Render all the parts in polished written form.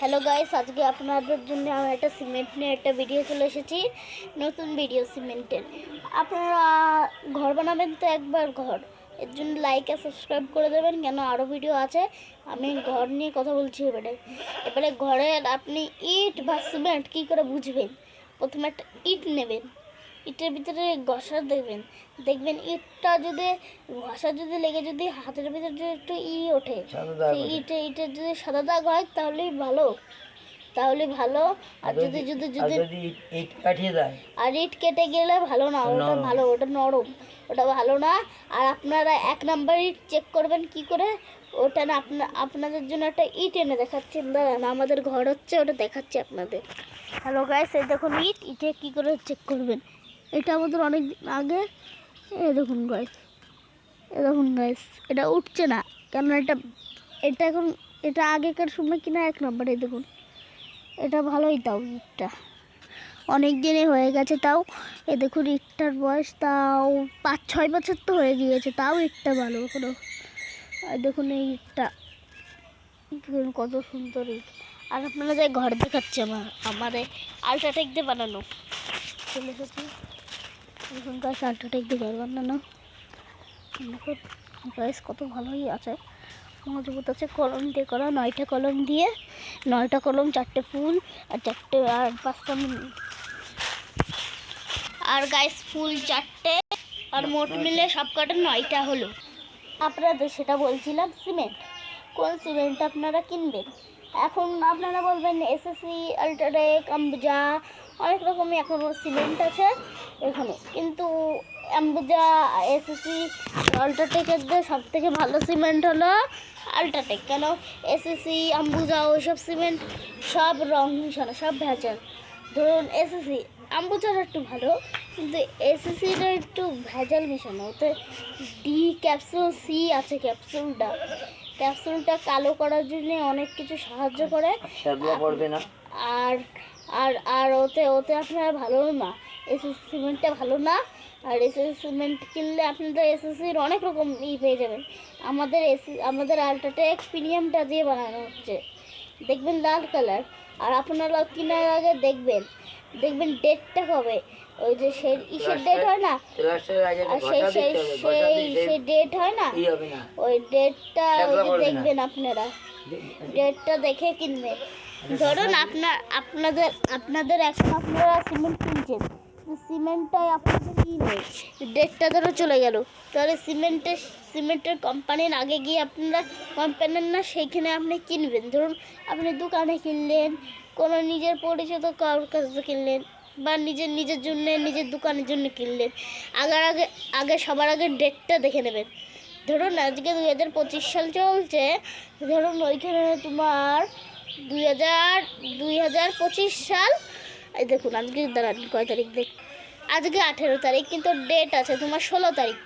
Hello guys, আজকে আপনাদের জন্য আমি একটা সিমেন্ট নিয়ে একটা ভিডিও চলে এসেছি। নতুন ভিডিও সিমেন্টের। আপনারা ঘর বানাবেন তো একবার ঘর, এর জন্য লাইক আর সাবস্ক্রাইব করে দেবেন, কেন আরও ভিডিও আছে। আমি ঘর নিয়ে কথা বলছি। এবারে ঘরের আপনি ইট বা সিমেন্ট কী করে বুঝবেন? প্রথমে একটা ইট নেবেন, ইটের ভিতরে ঘষা দেখবেন, ইটটা যদি ঘষা যদি লেগে যদি হাতের ভিতরে যদি একটু ওঠে, ইটের যদি সাদা দাগ হয় তাহলেই ভালো, আর যদি যদি যদি ইট কাটিয়ে দেয় আর ইট কেটে গেলে ভালো না, ওটা ভালো, ওটা নরম, ওটা ভালো না। আর আপনারা 1 নাম্বার ইট চেক করবেন কি করে, ওটা না আপনাদের জন্য একটা ইট এনে দেখাচ্ছি। দাঁড়ান, আমাদের ঘর হচ্ছে, ওটা দেখাচ্ছি আপনাদের। হ্যালো গাইস, এই দেখুন ইটে কী করে চেক করবেন। এটা আমাদের অনেক দিন আগে, দেখুন গাইস, এটা উঠছে না কেন, এটা এখন, এটা আগেকার সময় কিনা 1 নাম্বার। দেখুন এটা ভালোই, তাও ইটটা অনেক দিনই হয়ে গেছে, তাও দেখুন ইটটার বয়স তাও 5-6 বছর তো হয়ে গিয়েছে, তাও ইটটা ভালো এখনো। আর দেখুন এই ইটটা দেখুন কত সুন্দর ইট। আর আপনারা যাই ঘর দেখাচ্ছে আমাদের আল্ট্রাটেক দিয়ে বানানো চলে এসেছি। দেখুন গাছ আল্ট্রাটেক দিয়ে ঘর বানানো, দেখুন গাছ কত ভালোই আছে, মজবুত আছে। কলম দিয়ে করা, 9টা কলম দিয়ে, 9টা কলম, 4টে ফুল আর 5টা আর গাইস ফুল 4টে, আর মোট মিলে সব কটা 9টা হলো। আপনাদের সেটা বলছিলাম সিমেন্ট, কোন সিমেন্ট আপনারা কিনবেন। এখন আপনারা বলবেন এসএসসি, আল্ট্রাটেক, আম্বুজা, অনেক রকমই এখনও সিমেন্ট আছে এখানে, কিন্তু আম্বুজা, এসএসসি, আল্ট্রাটেকের সবথেকে ভালো সিমেন্ট হলো আল্ট্রাটেক। কেন, এসএসসি, আম্বুজা ওইসব সিমেন্ট সব রং মিশানো, সব ভেজাল। ধরুন এসএসসি, আম্বুজাটা একটু ভালো, কিন্তু এসএসসিটা একটু ভেজাল মেশানো, ওতে ডি ক্যাপসুল সি আছে, ক্যাপসুলটা কালো করার জন্য অনেক কিছু সাহায্য করে। আর আর আর ওতে আপনার ভালো না, এসএসসি সিমেন্টটা ভালো না। আর এসএসসি সিমেন্ট কিনলে আপনাদের এসএসসির অনেক রকম পেয়ে যাবেন। আমাদের আল্ট্রাটেক প্রিমিয়ামটা দিয়ে বানানো হচ্ছে, দেখবেন লাল কালার। আর আপনারা কেনার আগে দেখবেন ডেটটা কবে, ওই যে সেই ডেট হয় না, সেই ডেট হয় না, ওই ডেটটা দেখবেন, আপনারা ডেটটা দেখে কিনবেন। ধরুন আপনাদের এখন আপনারা সিমেন্ট কিনছেন, সিমেন্টটাই আপনাদের কী নেই, ডেটটা ধরো চলে গেল, তাহলে সিমেন্টের কোম্পানির আগে গিয়ে আপনারা কোম্পানির না সেইখানে আপনি কিনবেন। ধরুন আপনি দোকানে কিনলেন, কোনো নিজের পরিচিত কারোর কাছে কিনলেন, বা নিজের জন্য, নিজের দোকানের জন্য কিনলেন, আগে সবার আগে ডেটটা দেখে নেবেন। ধরুন আজকে 2025 সাল চলছে, ধরুন ওইখানে তোমার 2025 সাল, এই দেখুন আজকে দাঁড়ান কয় তারিখ আজকে 18 তারিখ, কিন্তু ডেট আছে তোমার 16 তারিখ,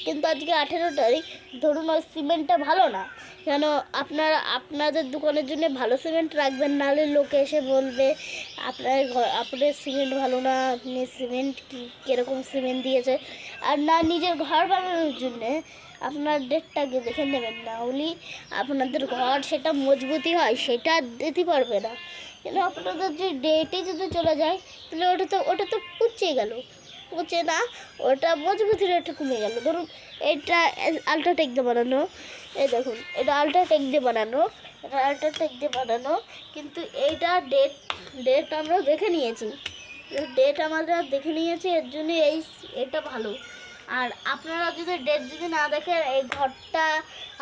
কিন্তু আজকে 18 তারিখ। ধরুন ওই সিমেন্টটা ভালো না, কেন আপনাদের দোকানের জন্য ভালো সিমেন্ট রাখবেন, নাহলে লোকে এসে বলবে আপনার সিমেন্ট ভালো না, আপনি সিমেন্ট কীরকম সিমেন্ট দিয়েছে। আর না, নিজের ঘর বানানোর জন্যে আপনার ডেটটাকে দেখে নেবেন, না হলে আপনাদের ঘর সেটা মজবুতি হয়, সেটা দিতে পারবে না। কিন্তু আপনাদের যে ডেটে যদি চলে যায়, তাহলে ওটা তো পচে না, ওটা মজবুতির একটু কমে গেল। ধরুন এটা আল্ট্রাটেক দিয়ে বানানো, এই দেখুন এটা আল্ট্রাটেক দিয়ে বানানো, কিন্তু এইটা ডেট আমরা দেখে নিয়েছি, এর জন্য এটা ভালো। আর আপনারা যদি ডেট যদি না দেখেন, এই ঘরটা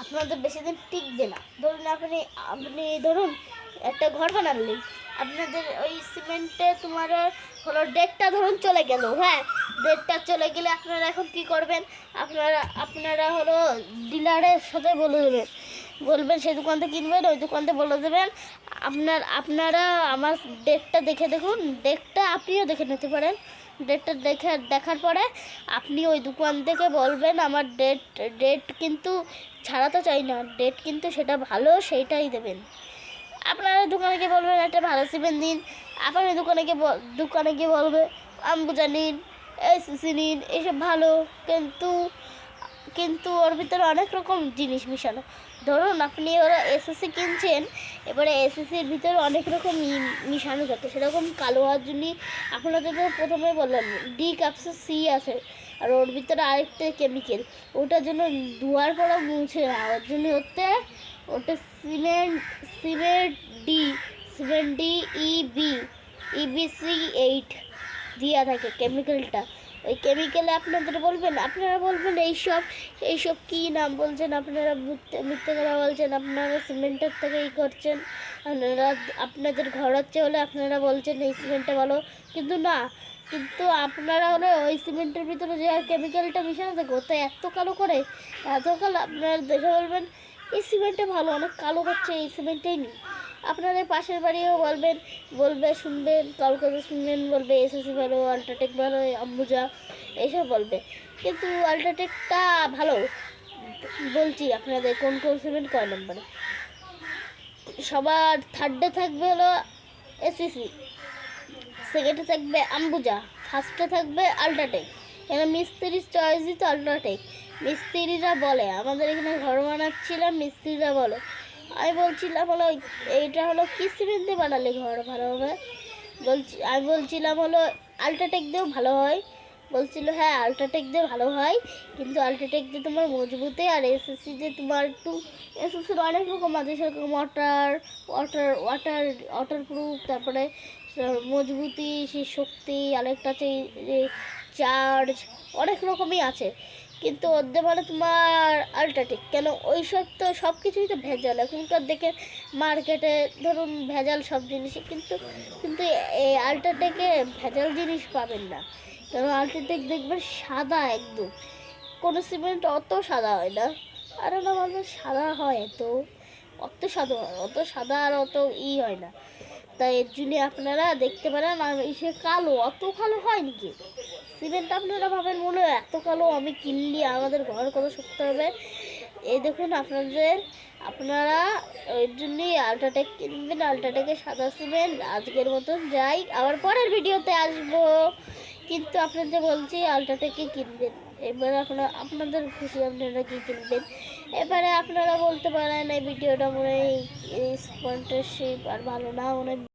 আপনাদের বেশি দিন টিকবে না। ধরুন আপনি ধরুন একটা ঘর বানালেন, আপনাদের ওই সিমেন্টে তোমার হলো ডেটটা ধরুন চলে গেল, হ্যাঁ, ডেটটা চলে গেলে আপনারা এখন কী করবেন, আপনারা হলো ডিলারের সাথে বলবেন সেই দোকান থেকে কিনবেন, ওই দোকান থেকে বলে দেবেন আপনারা আমার ডেটটা দেখে দেখুন, ডেটটা আপনিও দেখে নিতে পারেন। ডেটটা দেখার পরে আপনি ওই দোকান থেকে বলবেন আমার ডেট কিন্তু ছাড়াতে চাই না, ডেট কিন্তু সেটা ভালো, সেইটাই দেবেন। আপনারা দোকানে গিয়ে বলবেন একটা ভালো সিমেন্ট দিন, আপনার দোকানে গিয়ে বলবে আম্বুজা নিন, এসএসসি নিন, এসব ভালো, কিন্তু কিন্তু ওর ভিতরে অনেক রকম জিনিস মিশানো। ধরুন আপনি ওরা এসএসসি কিনছেন, এবারে এসএসসির ভিতরে অনেক রকম মিশানো থাকে। সেরকম কালো হওয়ার জন্য আপনারা যেটা প্রথমে বললাম ডি ক্যাপসুল সি আছে, আর ওর ভিতরে আরেকটা কেমিক্যাল, ওটার জন্য ধোয়ার পরে মুছে না, ওর জন্য হচ্ছে ওটা সিমেন্ট ডি EBC8 দেওয়া থাকে কেমিক্যালটা। ওই কেমিক্যালে আপনারা বলবেন এইসব কী নাম বলছেন, আপনারা মিথ্যে কথা বলছেন, আপনারা সিমেন্টের থেকে করছেন, আপনাদের ঘর হচ্ছে হলে আপনারা বলছেন এই সিমেন্টটা ভালো, কিন্তু না, কিন্তু আপনারা হলে ওই সিমেন্টের ভিতরে যে কেমিক্যালটা মিশানো থাকে ওটা এত কালো করে, এত কালো, আপনারা দেখে বলবেন এই সিমেন্টটা ভালো, অনেক কালো করছে, এই সিমেন্টটাই নিই। আপনাদের পাশের বাড়িও শুনবেন, কলকাতা শুনবেন, বলবে এসএসসি ভালো, আল্ট্রাটেক ভালো, অম্বুজা এইসব বলবে, কিন্তু আল্ট্রাটেকটা ভালো। বলছি আপনাদের কোন সিমেন্ট কয় নম্বরে। সবার থার্ডে থাকবে হলো এসএসসি, সেকেন্ডে থাকবে আম্বুজা, ফার্স্টে থাকবে আল্ট্রাটেক। এখানে মিস্ত্রির চয়েসই তো আল্ট্রাটেক। মিস্ত্রিরা বলে, আমাদের এখানে ঘর বানাচ্ছিলাম, মিস্ত্রিরা বলে, আমি বলছিলাম হলো এইটা হলো কি সিমেন্ট দিয়ে বানালে ঘর ভালো হবে, আমি বলছিলাম হলো আল্ট্রাটেক দিয়েও ভালো হয়। বলছিল হ্যাঁ আল্ট্রাটেক দিয়ে ভালো হয়, কিন্তু আল্ট্রাটেক দিয়ে তোমার মজবুতে, আর এসএসসি দিয়ে তোমার একটু, এসএসসির অনেক রকম আছে, সেরকম ওয়াটার প্রুফ, তারপরে মজবুতি, সে শক্তি, আরেকটা আছে যে চার্জ, অনেক রকমই আছে। কিন্তু ওদের বলে তোমার আল্ট্রাটেক কেন, ওইসব তো সব কিছুই তো ভেজাল এখনকার দেখে মার্কেটে, ধরুন ভেজাল সব জিনিসে, কিন্তু এই আল্ট্রাটেকে ভেজাল জিনিস পাবেন না, কারণ আল্ট্রাটেক দেখবেন সাদা একদম, কোনো সিমেন্ট অত সাদা হয় না। আর না বলবেন সাদা হয়, অত সাদা আর অত হয় না, তাই এর জন্য আপনারা দেখতে পারেন। আর সে কালো, অত কালো হয় নাকি সিমেন্ট, আপনারা ভাবেন মনে হয় এত কালো, আমি কিনলি আমাদের ঘর কত শক্ত হবে। এই দেখুন আপনারা ওই জন্যই আল্ট্রাটেক কিনবেন, আল্ট্রাটেকের সাদা সিমেন্ট। আজকের মতন যাই, আবার পরের ভিডিওতে আসবো, কিন্তু আপনাদের বলছি আল্ট্রাটেকই কিনবেন। এবার আপনাদের খুশি, আপনারা কী কিনবেন। এবারে আপনারা বলতে পারেন এই ভিডিওটা মনে হয় স্পন্সরশিপ আর ভালো না, মনে